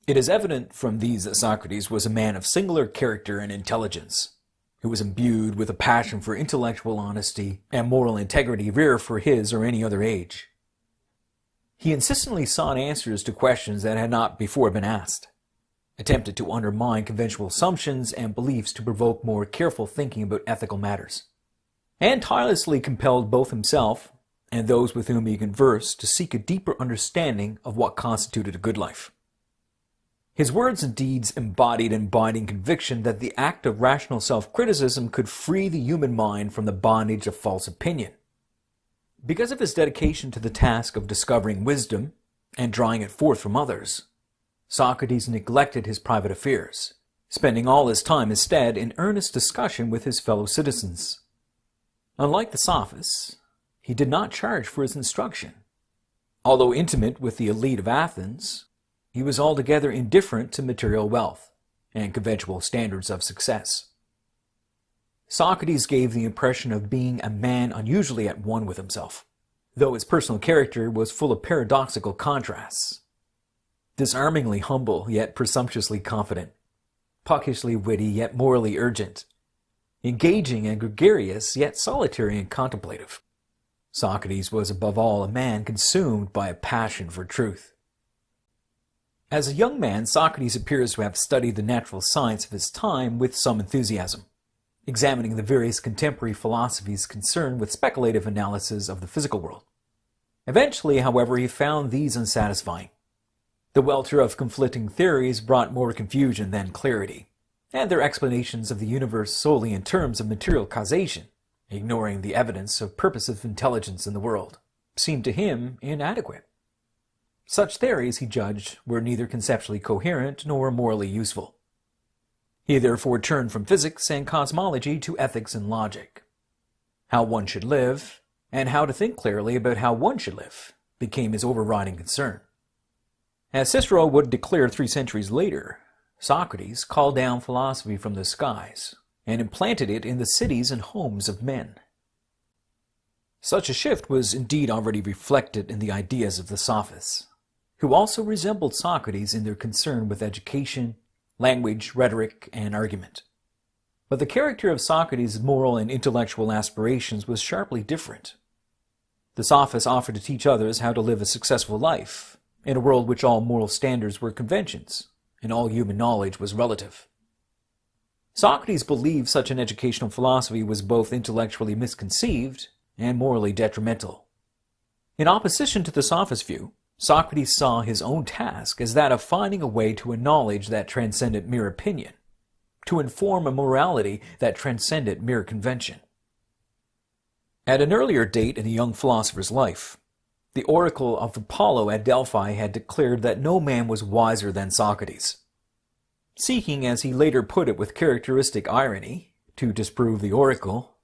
It is evident from these that Socrates was a man of singular character and intelligence, who was imbued with a passion for intellectual honesty and moral integrity rare for his or any other age. He insistently sought answers to questions that had not before been asked, attempted to undermine conventional assumptions and beliefs to provoke more careful thinking about ethical matters, and tirelessly compelled both himself and those with whom he conversed to seek a deeper understanding of what constituted a good life. His words and deeds embodied an abiding conviction that the act of rational self-criticism could free the human mind from the bondage of false opinion. Because of his dedication to the task of discovering wisdom and drawing it forth from others, Socrates neglected his private affairs, spending all his time instead in earnest discussion with his fellow citizens. Unlike the Sophists, he did not charge for his instruction. Although intimate with the elite of Athens, he was altogether indifferent to material wealth and conventional standards of success. Socrates gave the impression of being a man unusually at one with himself, though his personal character was full of paradoxical contrasts. Disarmingly humble, yet presumptuously confident, puckishly witty, yet morally urgent, engaging and gregarious, yet solitary and contemplative. Socrates was above all a man consumed by a passion for truth. As a young man, Socrates appears to have studied the natural science of his time with some enthusiasm, examining the various contemporary philosophies concerned with speculative analysis of the physical world. Eventually, however, he found these unsatisfying. The welter of conflicting theories brought more confusion than clarity, and their explanations of the universe solely in terms of material causation, ignoring the evidence of purposive intelligence in the world, seemed to him inadequate. Such theories, he judged, were neither conceptually coherent nor morally useful. He therefore turned from physics and cosmology to ethics and logic. How one should live, and how to think clearly about how one should live, became his overriding concern. As Cicero would declare 3 centuries later, Socrates called down philosophy from the skies and implanted it in the cities and homes of men. Such a shift was indeed already reflected in the ideas of the Sophists, who also resembled Socrates in their concern with education, language, rhetoric, and argument. But the character of Socrates' moral and intellectual aspirations was sharply different. The Sophists offered to teach others how to live a successful life, in a world which all moral standards were conventions, and all human knowledge was relative. Socrates believed such an educational philosophy was both intellectually misconceived and morally detrimental. In opposition to the Sophist view, Socrates saw his own task as that of finding a way to a knowledge that transcended mere opinion, to inform a morality that transcended mere convention. At an earlier date in the young philosopher's life, the oracle of Apollo at Delphi had declared that no man was wiser than Socrates. Seeking, as he later put it with characteristic irony, to disprove the oracle,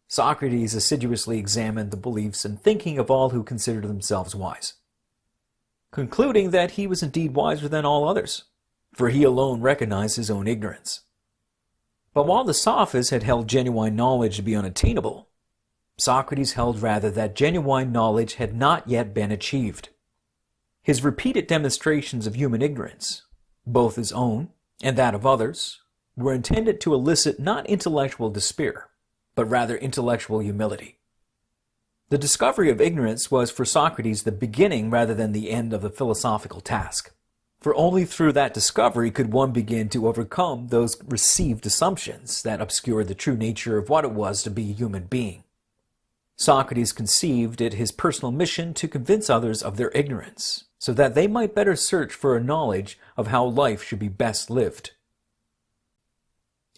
Socrates assiduously examined the beliefs and thinking of all who considered themselves wise, concluding that he was indeed wiser than all others, for he alone recognized his own ignorance. But while the Sophists had held genuine knowledge to be unattainable, Socrates held rather that genuine knowledge had not yet been achieved. His repeated demonstrations of human ignorance, both his own and that of others, were intended to elicit not intellectual despair, but rather intellectual humility. The discovery of ignorance was for Socrates the beginning rather than the end of the philosophical task, for only through that discovery could one begin to overcome those received assumptions that obscured the true nature of what it was to be a human being. Socrates conceived it his personal mission to convince others of their ignorance, so that they might better search for a knowledge of how life should be best lived.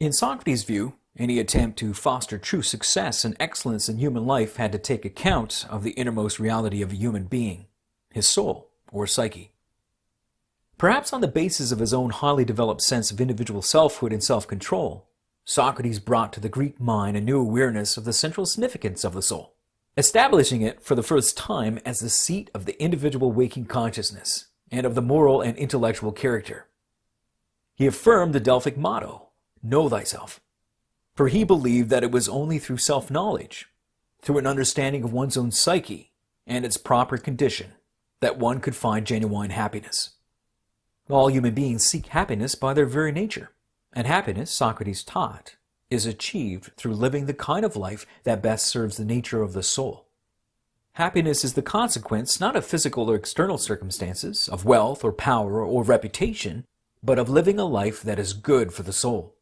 In Socrates' view, any attempt to foster true success and excellence in human life had to take account of the innermost reality of a human being, his soul, or psyche. Perhaps on the basis of his own highly developed sense of individual selfhood and self-control, Socrates brought to the Greek mind a new awareness of the central significance of the soul, establishing it for the first time as the seat of the individual waking consciousness and of the moral and intellectual character. He affirmed the Delphic motto, "Know thyself," for he believed that it was only through self-knowledge, through an understanding of one's own psyche and its proper condition, that one could find genuine happiness. All human beings seek happiness by their very nature, and happiness, Socrates taught, is achieved through living the kind of life that best serves the nature of the soul. Happiness is the consequence not of physical or external circumstances, of wealth or power or reputation, but of living a life that is good for the soul.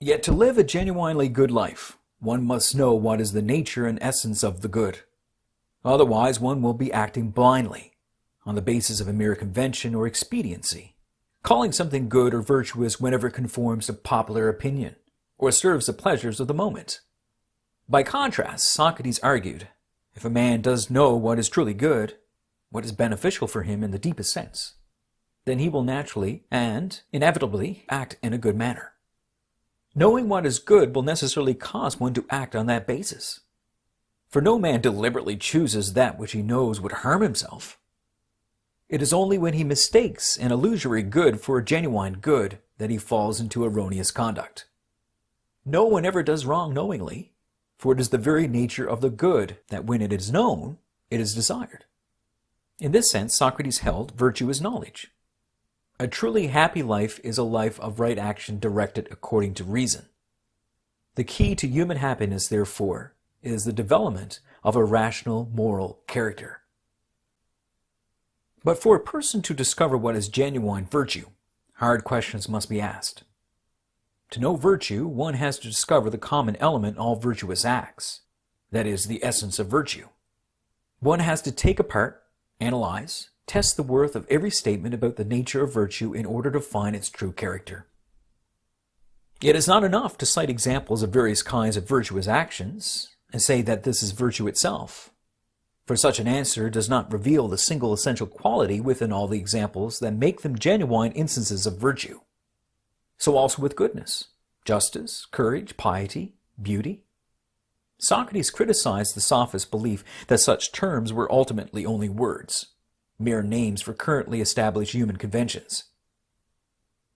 Yet to live a genuinely good life, one must know what is the nature and essence of the good. Otherwise, one will be acting blindly, on the basis of a mere convention or expediency, calling something good or virtuous whenever it conforms to popular opinion, or serves the pleasures of the moment. By contrast, Socrates argued, if a man does know what is truly good, what is beneficial for him in the deepest sense, then he will naturally and inevitably act in a good manner. Knowing what is good will necessarily cause one to act on that basis. For no man deliberately chooses that which he knows would harm himself. It is only when he mistakes an illusory good for a genuine good that he falls into erroneous conduct. No one ever does wrong knowingly, for it is the very nature of the good that when it is known, it is desired. In this sense, Socrates held virtue is knowledge. A truly happy life is a life of right action directed according to reason. The key to human happiness, therefore, is the development of a rational moral character. But for a person to discover what is genuine virtue, hard questions must be asked. To know virtue, one has to discover the common element in all virtuous acts, that is, the essence of virtue. One has to take apart, analyze, test the worth of every statement about the nature of virtue in order to find its true character. It is not enough to cite examples of various kinds of virtuous actions and say that this is virtue itself, for such an answer does not reveal the single essential quality within all the examples that make them genuine instances of virtue. So also with goodness, justice, courage, piety, beauty. Socrates criticized the sophist belief that such terms were ultimately only words, mere names for currently established human conventions.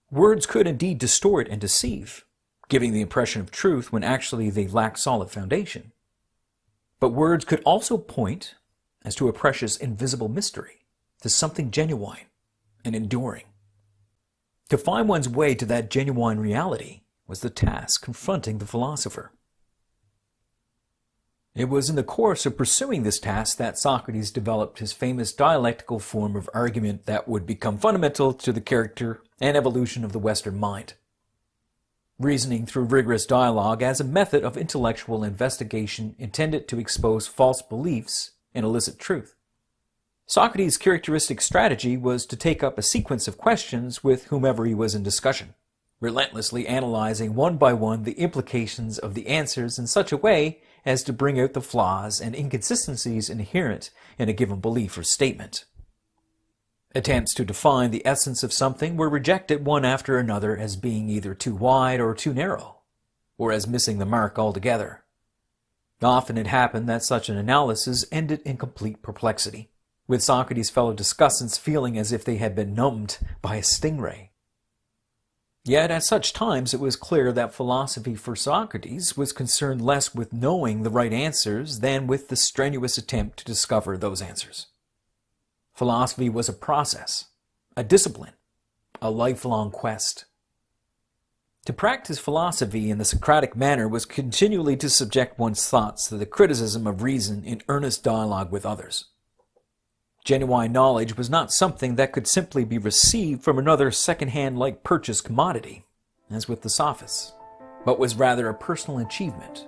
Words could indeed distort and deceive, giving the impression of truth when actually they lack solid foundation. But words could also point, as to a precious invisible mystery, to something genuine and enduring. To find one's way to that genuine reality was the task confronting the philosopher. It was in the course of pursuing this task that Socrates developed his famous dialectical form of argument that would become fundamental to the character and evolution of the Western mind. Reasoning through rigorous dialogue as a method of intellectual investigation intended to expose false beliefs and elicit truth. Socrates' characteristic strategy was to take up a sequence of questions with whomever he was in discussion, relentlessly analyzing one by one the implications of the answers in such a way as to bring out the flaws and inconsistencies inherent in a given belief or statement. Attempts to define the essence of something were rejected one after another as being either too wide or too narrow, or as missing the mark altogether. Often it happened that such an analysis ended in complete perplexity, with Socrates' fellow discussants feeling as if they had been numbed by a stingray. Yet at such times it was clear that philosophy for Socrates was concerned less with knowing the right answers than with the strenuous attempt to discover those answers. Philosophy was a process, a discipline, a lifelong quest. To practice philosophy in the Socratic manner was continually to subject one's thoughts to the criticism of reason in earnest dialogue with others. Genuine knowledge was not something that could simply be received from another second-hand like purchased commodity, as with the sophists, but was rather a personal achievement,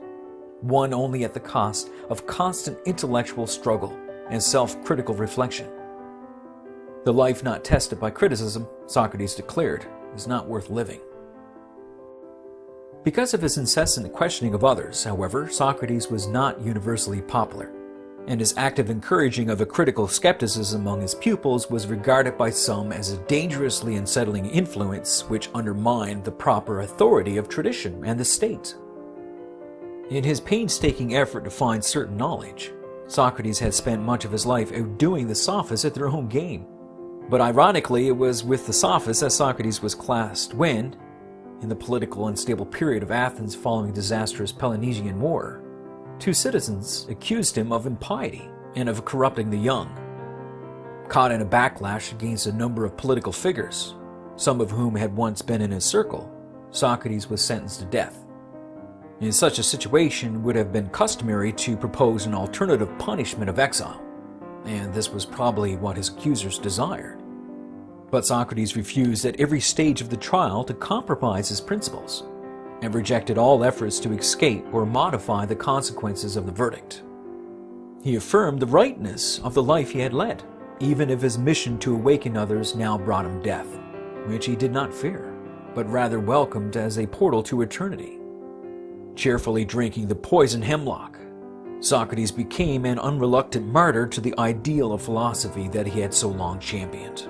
won only at the cost of constant intellectual struggle and self-critical reflection. The life not tested by criticism, Socrates declared, is not worth living. Because of his incessant questioning of others, however, Socrates was not universally popular, and his active encouraging of a critical skepticism among his pupils was regarded by some as a dangerously unsettling influence which undermined the proper authority of tradition and the state. In his painstaking effort to find certain knowledge, Socrates had spent much of his life outdoing the sophists at their own game. But ironically, it was with the sophists that Socrates was classed when, in the political unstable period of Athens following disastrous Peloponnesian War, two citizens accused him of impiety and of corrupting the young. Caught in a backlash against a number of political figures, some of whom had once been in his circle, Socrates was sentenced to death. In such a situation, it would have been customary to propose an alternative punishment of exile, and this was probably what his accusers desired. But Socrates refused at every stage of the trial to compromise his principles, and rejected all efforts to escape or modify the consequences of the verdict. He affirmed the rightness of the life he had led, even if his mission to awaken others now brought him death, which he did not fear, but rather welcomed as a portal to eternity. Cheerfully drinking the poison hemlock, Socrates became an unreluctant martyr to the ideal of philosophy that he had so long championed.